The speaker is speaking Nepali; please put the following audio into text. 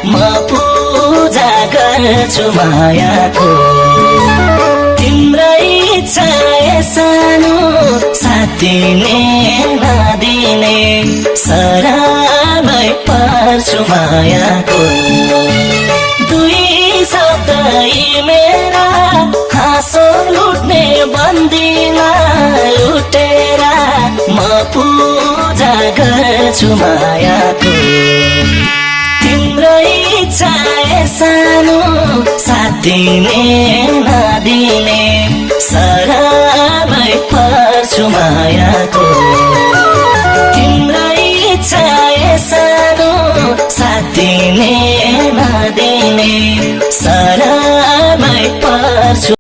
म पूजा गर्छु मायाको तिम्रै इच्छा सानो साथ दिने नदिने सराबै पर्छु मायाको दुई शब्द मेरा हाँसो लुट्ने बन्दिमा लुटेर म पूजा गर्छु मायाको तिम्रै इच्छा सानो साथ दिने नदिने सराबै पर्छु मायाको तिम्रै इच्छा सानो साथ दिने नदिने